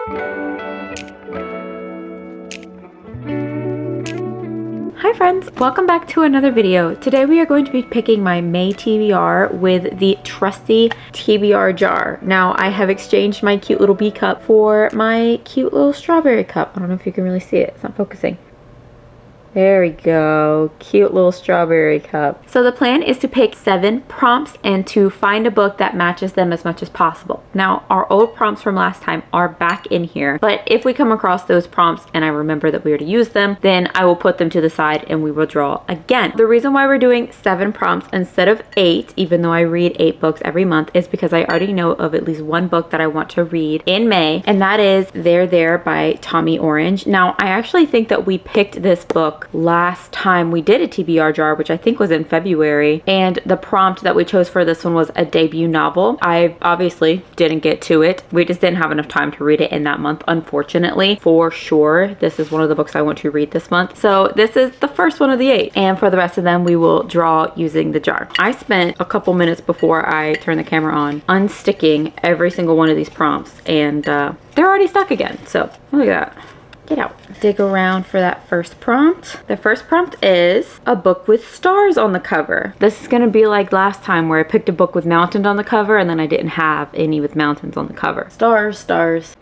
Hi friends, welcome back to another video. Today we are going to be picking my May TBR with the trusty TBR jar. Now I have exchanged my cute little bee cup for my cute little strawberry cup. I don't know if you can really see it, it's not focusing. There we go, cute little strawberry cup. So the plan is to pick 7 prompts and to find a book that matches them as much as possible. Now our old prompts from last time are back in here, but if we come across those prompts and I remember that we are to use them, then I will put them to the side and we will draw again. The reason why we're doing 7 prompts instead of 8, even though I read 8 books every month, is because I already know of at least one book that I want to read in May, and that is There by Tommy Orange. Now I actually think that we picked this book last time we did a TBR jar, which I think was in February, and the prompt that we chose for this one was a debut novel. I obviously didn't get to it. We just didn't have enough time to read it in that month, unfortunately. For sure, this is one of the books I want to read this month. So this is the first one of the 8, and for the rest of them we will draw using the jar. I spent a couple minutes before I turned the camera on unsticking every single one of these prompts, and they're already stuck again. So look at that. Get out. Dig around for that first prompt. The first prompt is a book with stars on the cover. This is gonna be like last time where I picked a book with mountains on the cover and then I didn't have any with mountains on the cover. Stars, stars.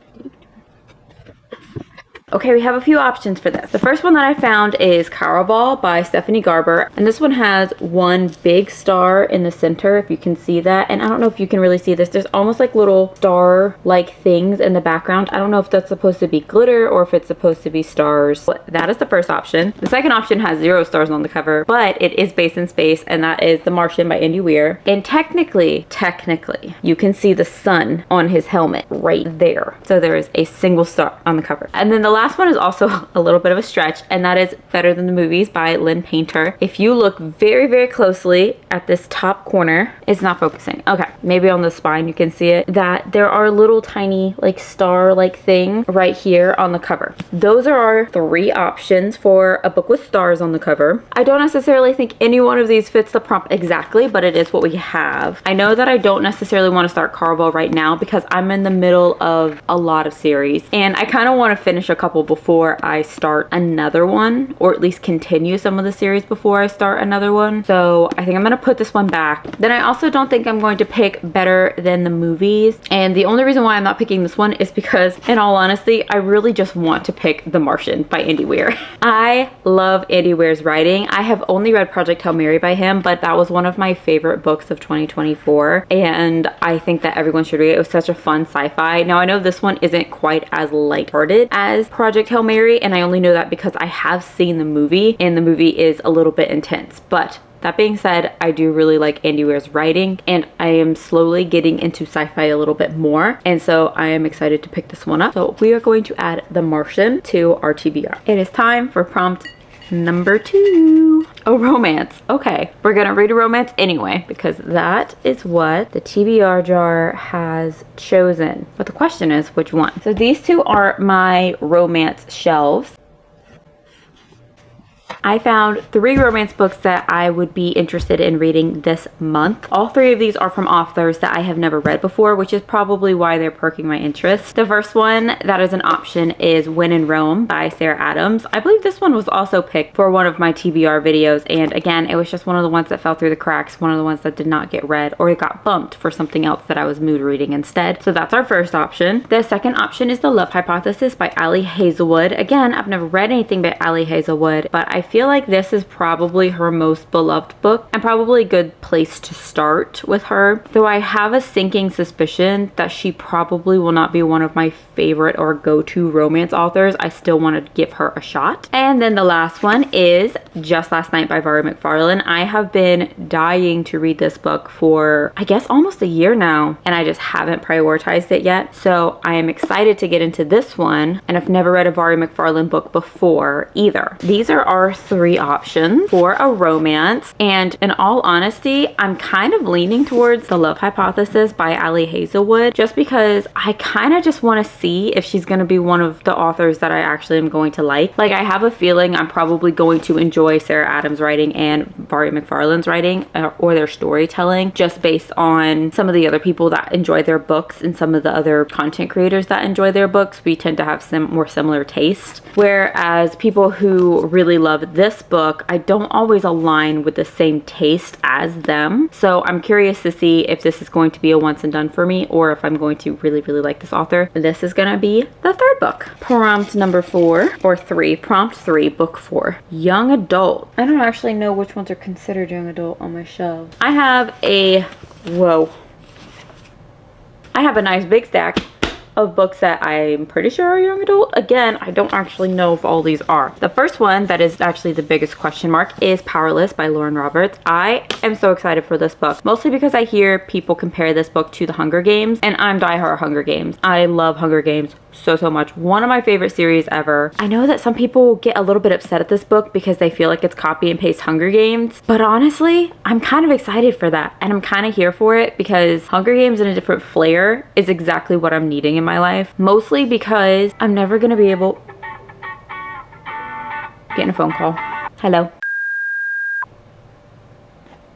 Okay, we have a few options for this. The first one that I found is Caraval by Stephanie Garber, and this one has one big star in the center, if you can see that. And I don't know if you can really see this. There's almost like little star-like things in the background. I don't know if that's supposed to be glitter or if it's supposed to be stars. But that is the first option. The second option has 0 stars on the cover, but it is based in space, and that is The Martian by Andy Weir. And technically, you can see the sun on his helmet right there. So there is a single star on the cover. And then the last one is also a little bit of a stretch, and that is Better Than the Movies by Lynn Painter. If you look very, very closely at this top corner, it's not focusing. Okay, maybe on the spine you can see it, that there are little tiny like star-like things right here on the cover. Those are our 3 options for a book with stars on the cover. I don't necessarily think any one of these fits the prompt exactly, but it is what we have. I know that I don't necessarily want to start Caraval right now because I'm in the middle of a lot of series, and I kind of want to finish a couple before I start another one, or at least continue some of the series before I start another one. So I think I'm gonna put this one back. Then I also don't think I'm going to pick Better Than the Movies, and the only reason why I'm not picking this one is because, in all honesty, I really just want to pick The Martian by Andy Weir. I love Andy Weir's writing. I have only read Project Hail Mary by him, but that was one of my favorite books of 2024, and I think that everyone should read it. It was such a fun sci-fi. Now I know this one isn't quite as lighthearted as Project Hail Mary, and I only know that because I have seen the movie, and the movie is a little bit intense. But that being said, I do really like Andy Weir's writing, and I am slowly getting into sci-fi a little bit more, and so I am excited to pick this one up. So we are going to add The Martian to our TBR. It is time for prompt number 2. A romance. Okay, we're gonna read a romance anyway because that is what the TBR jar has chosen. But the question is, which one? So these 2 are my romance shelves. I found 3 romance books that I would be interested in reading this month. All 3 of these are from authors that I have never read before, which is probably why they're perking my interest. The first one that is an option is When in Rome by Sarah Adams. I believe this one was also picked for one of my TBR videos, and again, it was just one of the ones that fell through the cracks, one of the ones that did not get read, or it got bumped for something else that I was mood reading instead. So that's our first option. The second option is The Love Hypothesis by Ali Hazelwood. Again, I've never read anything by Ali Hazelwood, but I feel like this is probably her most beloved book and probably a good place to start with her. Though I have a sinking suspicion that she probably will not be one of my favorite or go-to romance authors, I still want to give her a shot. And then the last one is Just Last Night by Vari McFarlane. I have been dying to read this book for, I guess, almost a year now, and I just haven't prioritized it yet. So I am excited to get into this one, and I've never read a Vari McFarlane book before either. These are our 3 options for a romance, and in all honesty, I'm kind of leaning towards The Love Hypothesis by Ali Hazelwood, just because I kind of just want to see if she's going to be one of the authors that I actually am going to like. Like, I have a feeling I'm probably going to enjoy Sarah Adams' writing and Vari McFarlane's writing, or their storytelling, just based on some of the other people that enjoy their books and some of the other content creators that enjoy their books. We tend to have more similar taste, whereas people who really love this book, I don't always align with the same taste as them. So I'm curious to see if this is going to be a once and done for me, or if I'm going to really like this author. This is gonna be the 3rd book. Prompt number 4, or 3, prompt 3, book 4, young adult. I don't actually know which ones are considered young adult on my shelf. I have a nice big stack of books that I'm pretty sure are young adult. Again, I don't actually know if all these are. The first one that is actually the biggest question mark is Powerless by Lauren Roberts. I am so excited for this book, mostly because I hear people compare this book to The Hunger Games, and I'm diehard Hunger Games. I love Hunger Games so much. One of my favorite series ever. I know that some people get a little bit upset at this book because they feel like it's copy and paste Hunger Games, but honestly, I'm kind of excited for that, and I'm kind of here for it because Hunger Games in a different flair is exactly what I'm needing in my life, mostly because I'm never gonna be able... Getting a phone call. Hello.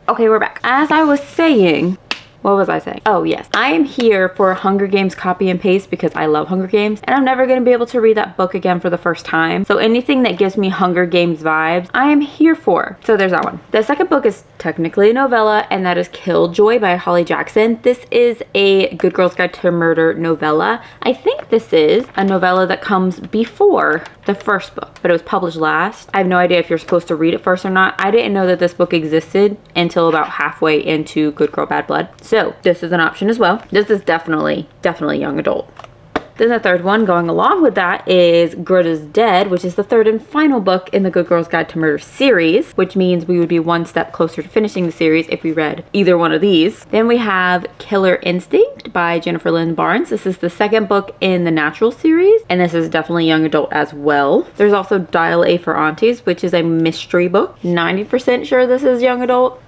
Okay, we're back. As I was saying, what was I saying? Oh yes, I am here for Hunger Games copy and paste because I love Hunger Games, and I'm never gonna be able to read that book again for the first time. So anything that gives me Hunger Games vibes, I am here for. So there's that one. The second book is technically a novella, and that is Killjoy by Holly Jackson. This is a Good Girl's Guide to Murder novella. I think this is a novella that comes before the first book, but it was published last. I have no idea if you're supposed to read it first or not. I didn't know that this book existed until about halfway into Good Girl Bad Blood. So this is an option as well. This is definitely young adult. Then the third one going along with that is Greta's Dead, which is the 3rd and final book in the Good Girl's Guide to Murder series, which means we would be one step closer to finishing the series if we read either one of these. Then we have Killer Instinct by Jennifer Lynn Barnes. This is the 2nd book in the Natural series, and this is definitely young adult as well. There's also Dial A for Aunties, which is a mystery book. 90% sure this is young adult.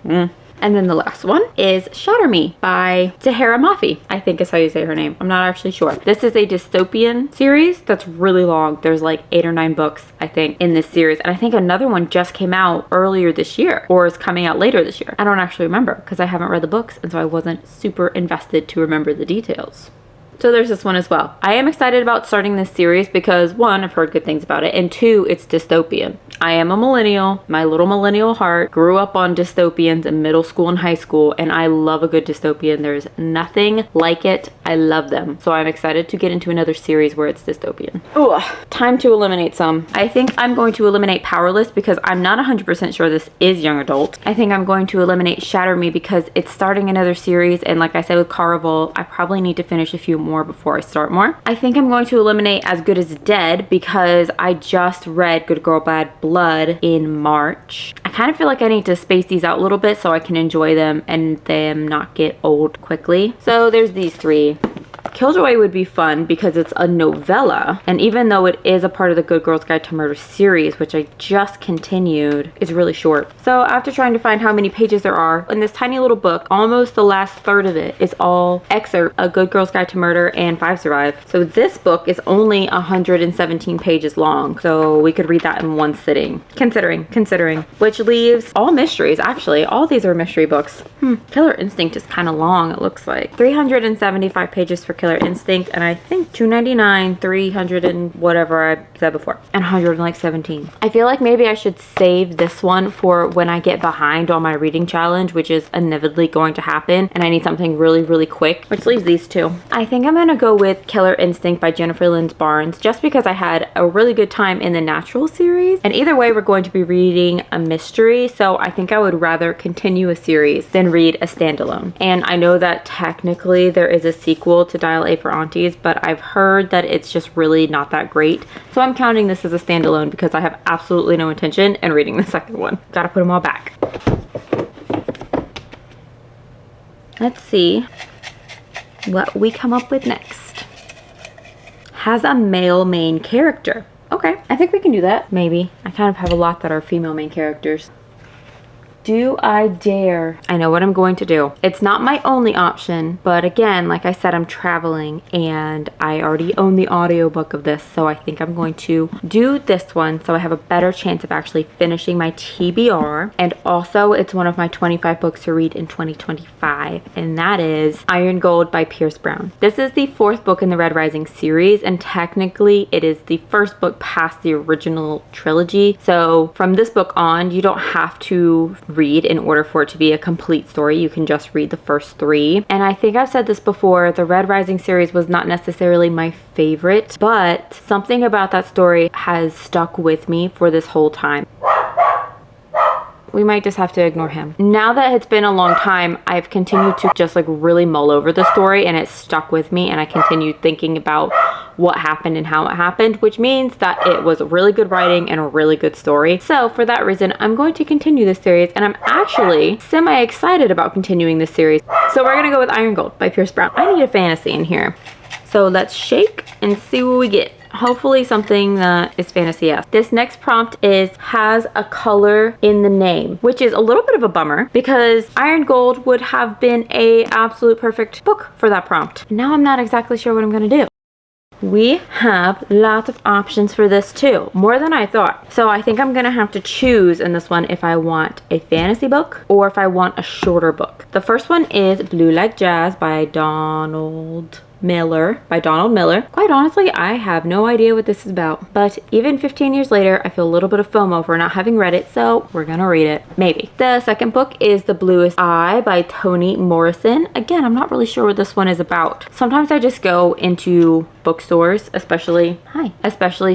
And then the last one is Shatter Me by Tahira Mafi, I think is how you say her name. I'm not actually sure. This is a dystopian series that's really long. There's like 8 or 9 books, I think, in this series. And I think another one just came out earlier this year, or is coming out later this year. I don't actually remember because I haven't read the books, and so I wasn't super invested to remember the details. So there's this one as well. I am excited about starting this series because 1, I've heard good things about it, and 2, it's dystopian. I am a millennial. My little millennial heart grew up on dystopians in middle school and high school, and I love a good dystopian. There's nothing like it. I love them. So I'm excited to get into another series where it's dystopian. Ooh, time to eliminate some. I think I'm going to eliminate Powerless because I'm not 100% sure this is young adult. I think I'm going to eliminate Shatter Me because it's starting another series, and like I said with Caraval, I probably need to finish a few more before I start more. I think I'm going to eliminate As Good as Dead because I just read Good Girl Bad Blood in March. I kind of feel like I need to space these out a little bit so I can enjoy them and them not get old quickly. So there's these 3. Killjoy would be fun because it's a novella, and even though it is a part of the Good Girl's Guide to Murder series, which I just continued, it's really short. So after trying to find how many pages there are in this tiny little book, almost the last third of it is all excerpt, A Good Girl's Guide to Murder and 5 Survive. So this book is only 117 pages long, so we could read that in one sitting, considering, which leaves all mysteries. Actually, all these are mystery books. Killer Instinct is kind of long, it looks like. 375 pages for Killer Instinct, and I think 299, 300 and whatever I said before, and 117. I feel like maybe I should save this one for when I get behind on my reading challenge, which is inevitably going to happen, and I need something really quick, which leaves these 2. I think I'm gonna go with Killer Instinct by Jennifer Lynn Barnes, just because I had a really good time in the Natural series, and either way we're going to be reading a mystery, so I think I would rather continue a series than read a standalone. And I know that technically there is a sequel to Dial A for Aunties, but I've heard that it's just really not that great. So I'm counting this as a standalone because I have absolutely no intention in reading the second one. Gotta put them all back. Let's see what we come up with next. Has a male main character. Okay, I think we can do that. Maybe. I kind of have a lot that are female main characters. Do I dare? I know what I'm going to do. It's not my only option, but again, like I said, I'm traveling and I already own the audiobook of this, so I think I'm going to do this one so I have a better chance of actually finishing my TBR. And also, it's one of my 25 books to read in 2025, and that is Iron Gold by Pierce Brown. This is the 4th book in the Red Rising series, and technically it is the first book past the original trilogy. So from this book on, you don't have to read in order for it to be a complete story. You can just read the first 3. And I think I've said this before, the Red Rising series was not necessarily my favorite, but something about that story has stuck with me for this whole time. We might just have to ignore him. Now that it's been a long time, I've continued to just like really mull over the story, and it stuck with me, and I continued thinking about what happened and how it happened, which means that it was really good writing and a really good story. So for that reason, I'm going to continue this series, and I'm actually semi-excited about continuing this series. So we're gonna go with Iron Gold by Pierce Brown. I need a fantasy in here. So let's shake and see what we get. Hopefully something that is fantasy-esque. This next prompt has a color in the name, which is a little bit of a bummer because Iron Gold would have been a absolute perfect book for that prompt. Now I'm not exactly sure what I'm gonna do. We have lots of options for this too, more than I thought. So I think I'm gonna have to choose in this one if I want a fantasy book or if I want a shorter book. The first one is Blue Like Jazz by Donald Miller. Quite honestly, I have no idea what this is about, but even 15 years later, I feel a little bit of FOMO for not having read it, so we're gonna read it, maybe. The second book is The Bluest Eye by Toni Morrison. Again, I'm not really sure what this one is about. Sometimes I just go into bookstores, especially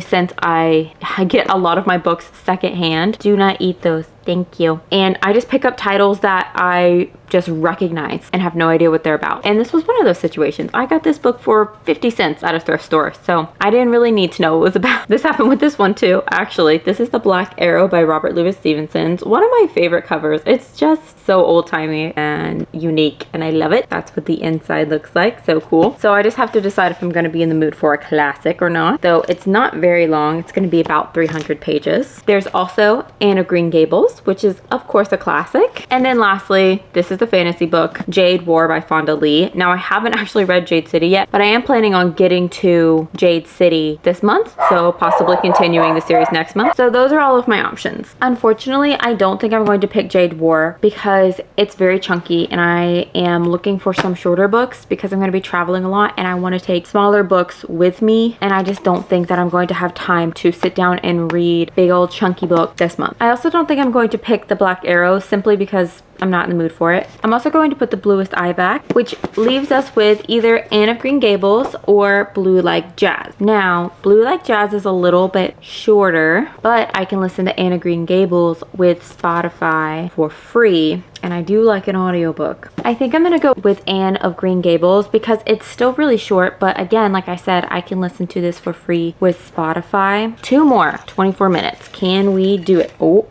since I get a lot of my books secondhand. Do not eat those. Thank you. And I just pick up titles that I just recognize and have no idea what they're about. And this was one of those situations. I got this book for 50 cents at a thrift store, so I didn't really need to know what it was about. This happened with this one too, actually. This is The Black Arrow by Robert Louis Stevenson. One of my favorite covers. It's just so old-timey and unique, and I love it. That's what the inside looks like. So cool. So I just have to decide if I'm going to be in the mood for a classic or not. Though it's not very long. It's going to be about 300 pages. There's also Anne of Green Gables, which is of course a classic. And then lastly, this is the fantasy book, Jade War by Fonda Lee. Now I haven't actually read Jade City yet, but I am planning on getting to Jade City this month, so possibly continuing the series next month. So those are all of my options. Unfortunately, I don't think I'm going to pick Jade War because it's very chunky, and I am looking for some shorter books because I'm going to be traveling a lot and I want to take smaller books with me, and I just don't think that I'm going to have time to sit down and read big old chunky book this month. I also don't think I'm going to pick The Black Arrow simply because I'm not in the mood for it. I'm also going to put The Bluest Eye back, which leaves us with either Anne of Green Gables or Blue Like Jazz. Now, Blue Like Jazz is a little bit shorter, but I can listen to Anne of Green Gables with Spotify for free, and I do like an audiobook. I think I'm gonna go with Anne of Green Gables because it's still really short, but again, like I said, I can listen to this for free with Spotify. 2 more, 24 minutes. Can we do it? Oh.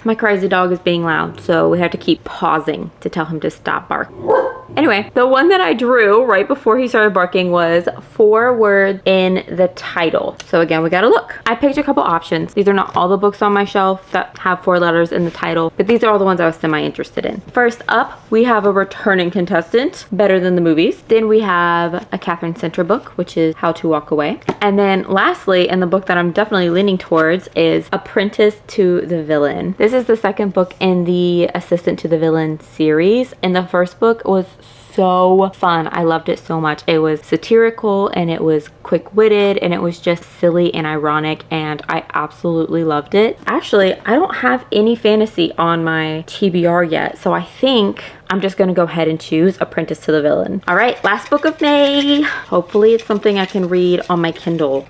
My crazy dog is being loud, so we have to keep pausing to tell him to stop barking. Anyway, the one that I drew right before he started barking was 4 words in the title. So again, we gotta look. I picked a couple options. These are not all the books on my shelf that have 4 letters in the title, but these are all the ones I was semi-interested in. First up, we have a returning contestant, Better Than the Movies. Then we have a Catherine Center book, which is How to Walk Away. And then lastly, and the book that I'm definitely leaning towards, is Apprentice to the Villain. This is the second book in the Assistant to the Villain series, and the first book was so fun. I loved it so much. It was satirical and it was quick-witted and it was just silly and ironic, and I absolutely loved it. Actually, I don't have any fantasy on my TBR yet, so I think I'm just gonna go ahead and choose Apprentice to the Villain. All right, last book of May. Hopefully it's something I can read on my Kindle.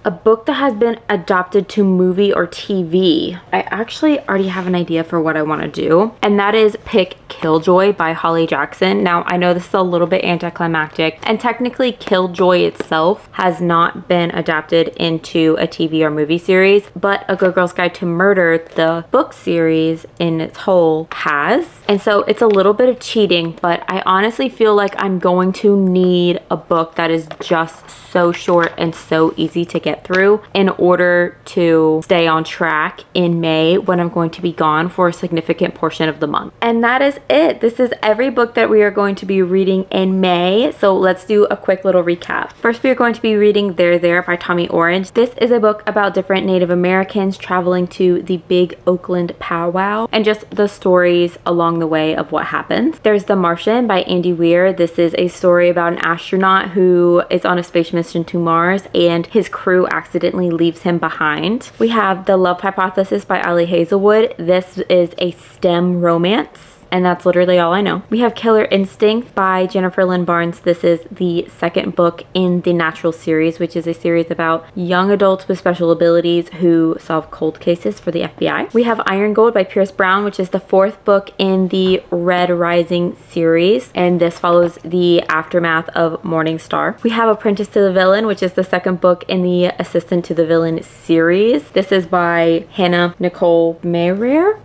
A book that has been adopted to movie or TV. I actually already have an idea for what I want to do, and that is pick Killjoy by Holly Jackson. Now, I know this is a little bit anticlimactic, and technically Killjoy itself has not been adapted into a TV or movie series, but A Good Girl's Guide to Murder, the book series in its whole, has. And so it's a little bit of cheating, but I honestly feel like I'm going to need a book that is just so short and so easy to get through in order to stay on track in May when I'm going to be gone for a significant portion of the month. And that is it. This is every book that we are going to be reading in May. So let's do a quick little recap. First, we are going to be reading There There by Tommy Orange. This is a book about different Native Americans traveling to the big Oakland powwow and just the stories along the way of what happens. There's The Martian by Andy Weir. This is a story about an astronaut who is on a space mission to Mars and his crew accidentally leaves him behind. We have The Love Hypothesis by Ali Hazelwood. This is a STEM romance, and that's literally all I know. We have Killer Instinct by Jennifer Lynn Barnes. This is the second book in the Natural series, which is a series about young adults with special abilities who solve cold cases for the FBI. We have Iron Gold by Pierce Brown, which is the fourth book in the Red Rising series, and this follows the aftermath of Morning Star. We have Apprentice to the Villain, which is the second book in the Assistant to the Villain series. This is by Hannah Nicole Mayer.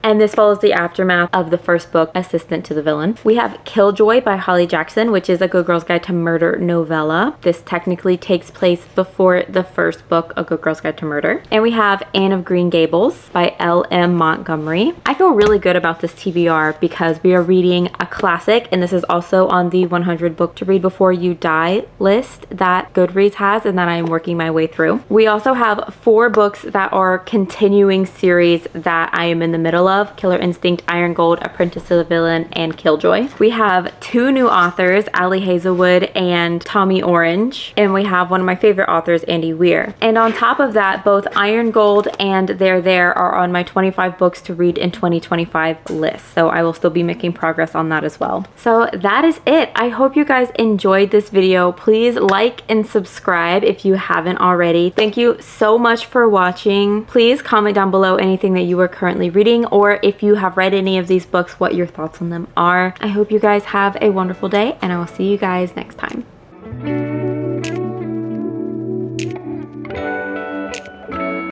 And this follows the aftermath of the first book, Assistant to the Villain. We have Killjoy by Holly Jackson, which is a Good Girl's Guide to Murder novella. This technically takes place before the first book, A Good Girl's Guide to Murder. And we have Anne of Green Gables by L.M. Montgomery. I feel really good about this TBR because we are reading a classic, and this is also on the 100 book to read before you die list that Goodreads has and that I am working my way through. We also have 4 books that are continuing series that I am in the middle of: Killer Instinct, Iron Gold, Apprentice to the Villain, and Killjoy. We have 2 new authors, Ali Hazelwood and Tommy Orange, and we have one of my favorite authors, Andy Weir. And on top of that, both Iron Gold and There There are on my 25 books to read in 2025 list, so I will still be making progress on that as well. So that is it. I hope you guys enjoyed this video. Please like and subscribe if you haven't already. Thank you so much for watching. Please comment down below anything that you are currently reading, or if you have read any of these books, what your thoughts on them are. I hope you guys have a wonderful day, and I will see you guys next time.